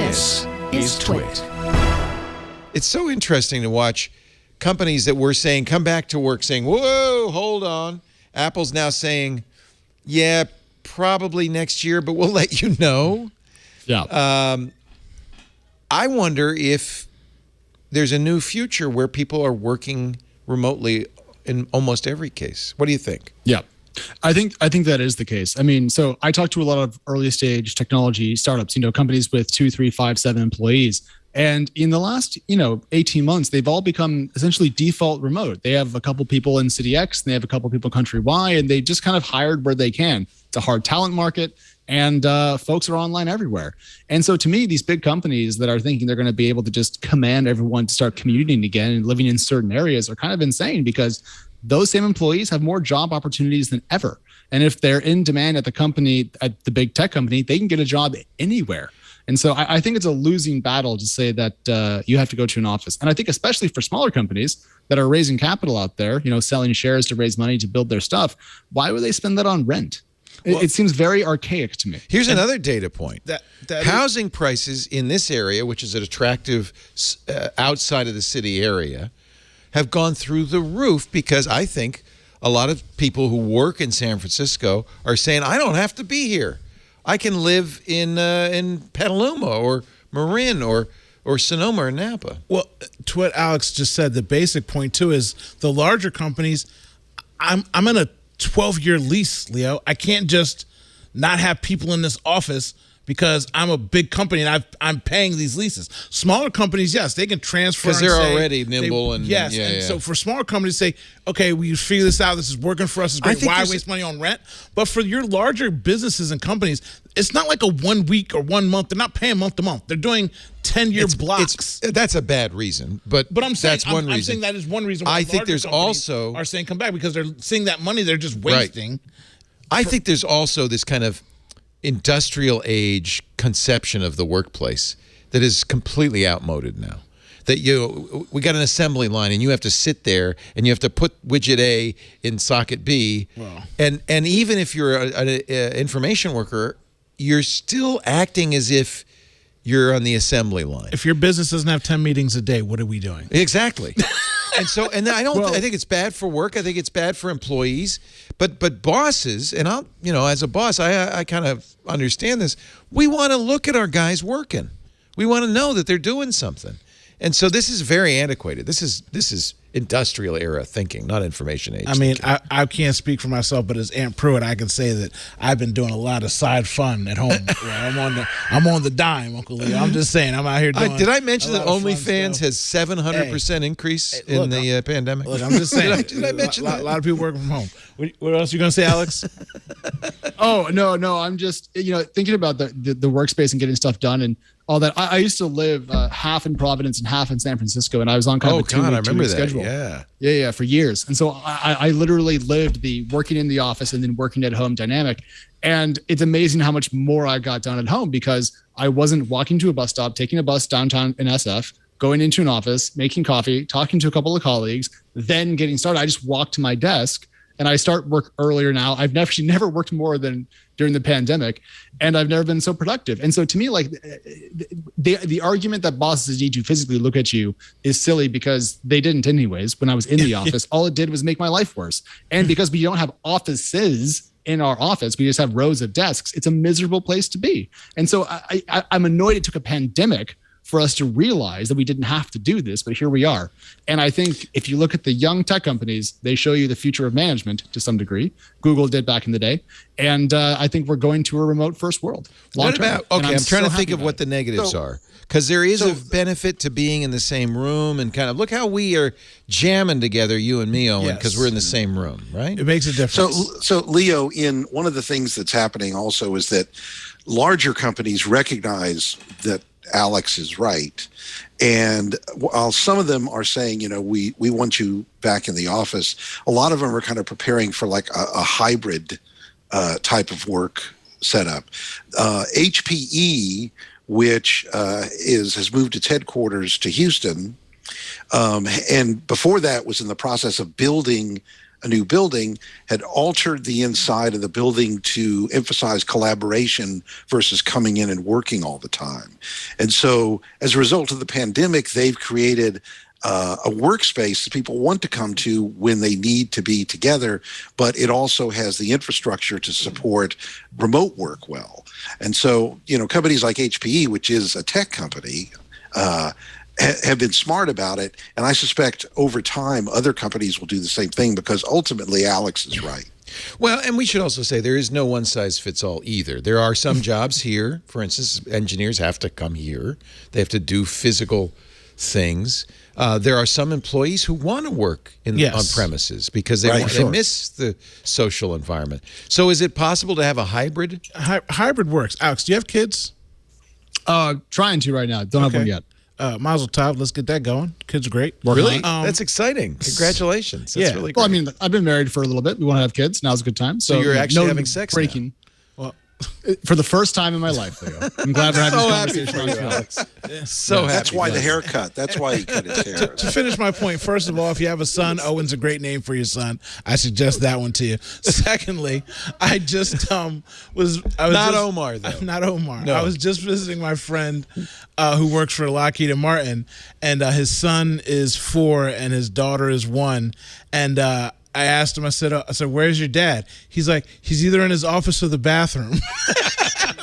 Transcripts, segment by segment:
This is TWiT. It's so interesting to watch companies that were saying, come back to work, saying, whoa, hold on. Apple's now saying, yeah, probably next year, but we'll let you know. Yeah. I wonder if there's a new future where people are working remotely in almost every case. What do you think? Yeah. I think that is the case. I mean, so I talk to a lot of early stage technology startups, companies with 2, 3, 5, 7 employees. And in the last, 18 months, they've all become essentially default remote. They have a couple people in City X, and they have a couple people country Y, and they just kind of hired where they can. It's a hard talent market, and folks are online everywhere. And so to me, these big companies that are thinking they're going to be able to just command everyone to start commuting again and living in certain areas are kind of insane, because those same employees have more job opportunities than ever. And if they're in demand at the company, at the big tech company, they can get a job anywhere. And so I think it's a losing battle to say that you have to go to an office. And I think especially for smaller companies that are raising capital out there, selling shares to raise money to build their stuff, why would they spend that on rent? Well, it seems very archaic to me. Here's another data point. Housing prices in this area, which is an attractive outside of the city area, have gone through the roof, because I think a lot of people who work in San Francisco are saying, I don't have to be here. I can live in Petaluma or Marin or Sonoma or Napa. Well, to what Alex just said, the basic point too is the larger companies, I'm in a 12-year lease, Leo. I can't just not have people in this office because I'm a big company and I'm paying these leases. Smaller companies, yes, they can transfer because they're already nimble and yes. Yeah, and so for smaller companies, say, okay, we figure this out. This is working for us. It's great. Why waste money on rent? But for your larger businesses and companies, it's not like a 1 week or 1 month. They're not paying month to month. They're doing 10-year blocks. That's a bad reason, but I'm saying that's one reason. I'm saying that is one reason why I think there's also are saying come back, because they're seeing that money they're just wasting. Right. I think there's also this kind of industrial age conception of the workplace that is completely outmoded now. That we got an assembly line and you have to sit there and you have to put widget A in socket B. Wow. And even if you're an information worker, you're still acting as if you're on the assembly line. If your business doesn't have 10 meetings a day, what are we doing? Exactly. I think it's bad for work. I think it's bad for employees. But bosses, and as a boss, I kind of understand this. We want to look at our guys working. We want to know that they're doing something. And so this is very antiquated. This is industrial era thinking, not information age. I mean, I can't speak for myself, but as Aunt Pruitt, I can say that I've been doing a lot of side fun at home. I'm on the dime, Uncle Leo. I'm just saying, I'm out here doing. Did I mention that OnlyFans has 700% increase in the pandemic? Look, I'm just saying. did I mention that? A lot of people working from home. What else are you going to say, Alex? Oh, no. I'm just thinking about the workspace and getting stuff done and all that. I used to live half in Providence and half in San Francisco, and I was on kind of a 2 week schedule. Yeah, for years. And so I literally lived the working in the office and then working at home dynamic. And it's amazing how much more I got done at home, because I wasn't walking to a bus stop, taking a bus downtown in SF, going into an office, making coffee, talking to a couple of colleagues, then getting started. I just walked to my desk. And I start work earlier now. I've never worked more than during the pandemic, and I've never been so productive. And so to me, like the argument that bosses need to physically look at you is silly, because they didn't anyways. When I was in the office, all it did was make my life worse. And because we don't have offices in our office, we just have rows of desks. It's a miserable place to be. And so I'm annoyed it took a pandemic for us to realize that we didn't have to do this, but here we are. And I think if you look at the young tech companies, they show you the future of management to some degree. Google did back in the day. And I think we're going to a remote first world. What about, okay, I'm trying to think of what the negatives are. Because there is a benefit to being in the same room and kind of, look how we are jamming together, you and me, Owen, because we're in the same room, right? It makes a difference. So Leo, in one of the things that's happening also is that larger companies recognize that Alex is right. And while some of them are saying, we want you back in the office, a lot of them are kind of preparing for like a hybrid type of work setup. HPE, which has moved its headquarters to Houston, and before that was in the process of building a new building had altered the inside of the building to emphasize collaboration versus coming in and working all the time. And so as a result of the pandemic, they've created a workspace that people want to come to when they need to be together, but it also has the infrastructure to support remote work well. And so, companies like HPE, which is a tech company, have been smart about it. And I suspect over time, other companies will do the same thing because ultimately Alex is right. Well, and we should also say there is no one size fits all either. There are some jobs here, for instance, engineers have to come here. They have to do physical things. There are some employees who want to work on premises because they miss the social environment. So is it possible to have a hybrid? Hybrid works. Alex, do you have kids? Trying to right now. Don't have one yet. Mazel tov. Let's get that going. Kids are great. Really? That's exciting. Congratulations. That's really great. Well, I mean, I've been married for a little bit. We want to have kids. Now's a good time. So you're actually having sex breaking. now. Well, for the first time in my life, Leo. I'm glad we're having this conversation. Alex. That's why the haircut. That's why he cut his hair. To finish my point, first of all, if you have a son, Owen's a great name for your son. I suggest that one to you. Secondly, I just was not Omar though. Not Omar. No. I was just visiting my friend who works for Lockheed and Martin, and his son is 4 and his daughter is 1, and I asked him, I said, where's your dad? He's like, he's either in his office or the bathroom.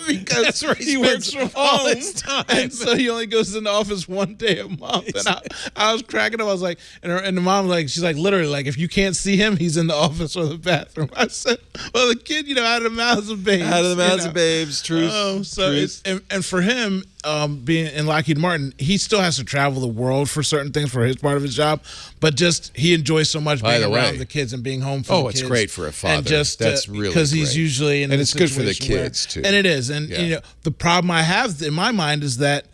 Because that's where he works from all home. his time. And so he only goes in the office 1 day a month. And I was cracking up. I was like, and the mom, she's like, literally, if you can't see him, he's in the office or the bathroom. I said, well, the kid, out of the mouths of babes. Out of the mouths of babes, truth. And for him, being in Lockheed Martin, he still has to travel the world for certain things for his part of his job, but just he enjoys so much being around the kids and being home for the kids. It's great for a father. And just that's really because he's usually in, and it's good for the kids too. And it is, and the problem I have in my mind is that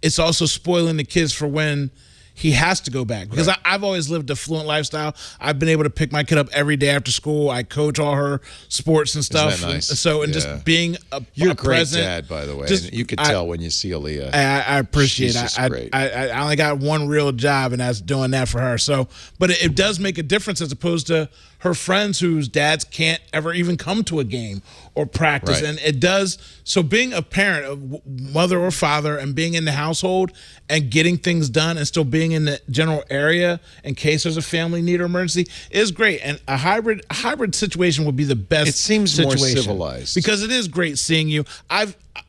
it's also spoiling the kids for when he has to go back, because I've always lived a fluent lifestyle. I've been able to pick my kid up every day after school. I coach all her sports and stuff. Isn't that nice? Just being you're a a great present, dad, by the way. And you could tell when you see Aaliyah. I appreciate it. Great. I only got one real job, and that's doing that for her. So, but it does make a difference as opposed to her friends whose dads can't ever even come to a game or practice. And it does. So being a parent, a mother or father, and being in the household and getting things done and still being in the general area in case there's a family need or emergency is great. And a hybrid situation would be the best. It seems situation more civilized. because it is great seeing you.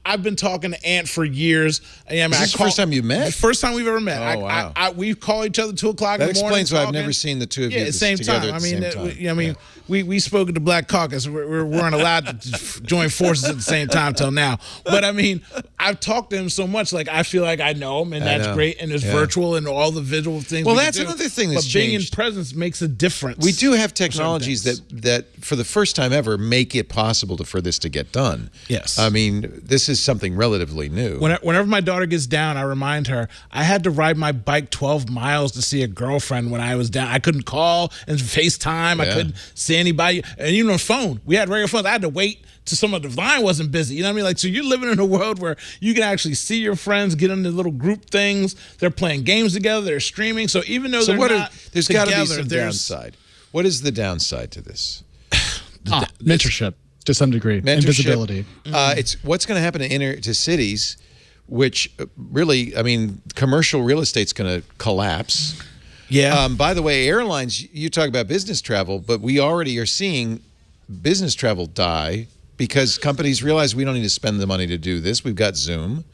I've been talking to Ant for years. Is this the first time you met? First time we've ever met. Oh, wow. We call each other 2 o'clock in the morning. That explains why I've never seen the two of you at the same together time. at the same time. We spoke at the Black Caucus. We weren't allowed to join forces at the same time till now. But I've talked to him so much. I feel like I know him, and that's great. And it's virtual and all the visual things. Well, that's another thing that's changed. But being in changed. presence makes a difference. We do have technologies that for the first time ever make it possible for this to get done. Yes. I mean, this is something relatively new. Whenever my daughter gets down, I remind her I had to ride my bike 12 miles to see a girlfriend when I was down. I couldn't call and FaceTime. I couldn't see anybody. And even on phone, we had regular phones. I had to wait till some of the line wasn't busy. You know what I mean? So you're living in a world where you can actually see your friends, get into little group things. They're playing games together. They're streaming. So even though there's got to be some downside. What is the downside to this? Mentorship. To some degree, and visibility. It's what's going to happen to cities, which really, commercial real estate's going to collapse. Yeah. By the way, airlines, you talk about business travel, but we already are seeing business travel die because companies realize we don't need to spend the money to do this. We've got Zoom.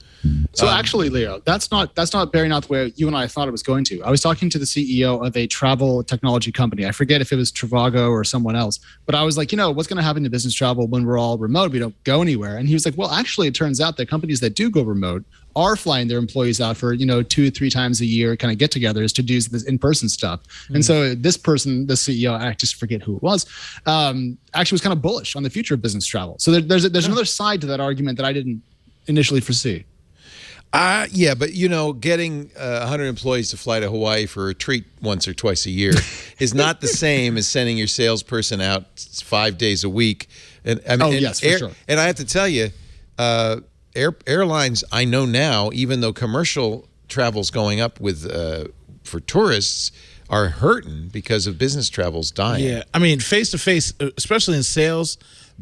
So actually, Leo, that's not bearing out the way you and I thought it was going to. I was talking to the CEO of a travel technology company. I forget if it was Trivago or someone else, but I was like, what's going to happen to business travel when we're all remote? We don't go anywhere. And he was like, well, actually, it turns out that companies that do go remote are flying their employees out for 2-3 times a year, kind of get-togethers to do this in-person stuff. And so this person, the CEO, I just forget who it was, actually was kind of bullish on the future of business travel. So there's another side to that argument that I didn't initially foresee. Yeah, but getting 100 employees to fly to Hawaii for a treat once or twice a year is not the same as sending your salesperson out 5 days a week. And yes, for sure. And I have to tell you, airlines, I know now, even though commercial travel's going up with for tourists, are hurting because of business travel's dying. Yeah, I mean, face to face, especially in sales,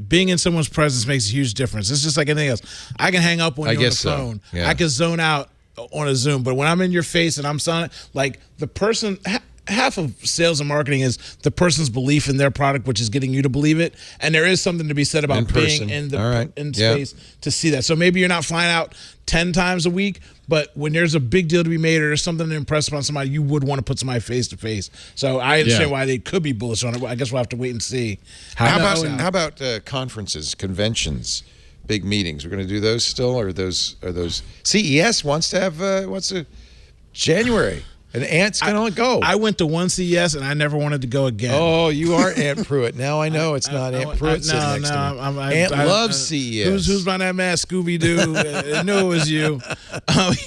being in someone's presence makes a huge difference. It's just like anything else. I can hang up on you on the phone. Yeah. I can zone out on a Zoom, but when I'm in your face and I'm selling, like the person. Half of sales and marketing is the person's belief in their product, which is getting you to believe it. And there is something to be said about being in the in space to see that. So maybe you're not flying out 10 times a week, but when there's a big deal to be made or there's something to impress upon somebody, you would want to put somebody face to face. So I understand why they could be bullish on it. I guess we'll have to wait and see. How about conferences, conventions, big meetings? We're going to do those still, or those CES wants to January. And Ant's going to go. I went to one CES, and I never wanted to go again. Oh, you are Ant Pruitt. Now I know it's not Ant Pruitt sitting next to me. Ant loves CES. Who's behind that mask? Scooby-Doo. I knew it was you.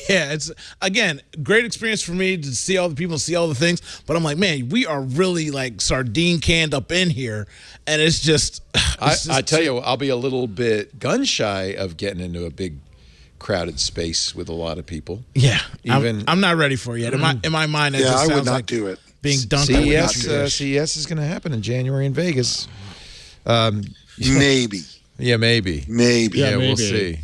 Yeah, it's, again, great experience for me to see all the people, see all the things. But I'm like, man, we are really, like, sardine canned up in here. And it's just... I tell you, I'll be a little bit gun-shy of getting into a big crowded space with a lot of people. Yeah, I'm not ready for it yet. In my mind, it just I would sounds not like do it. Being dunked. CES is going to happen in January in Vegas. Maybe. Yeah, maybe. Maybe. Yeah, we'll see.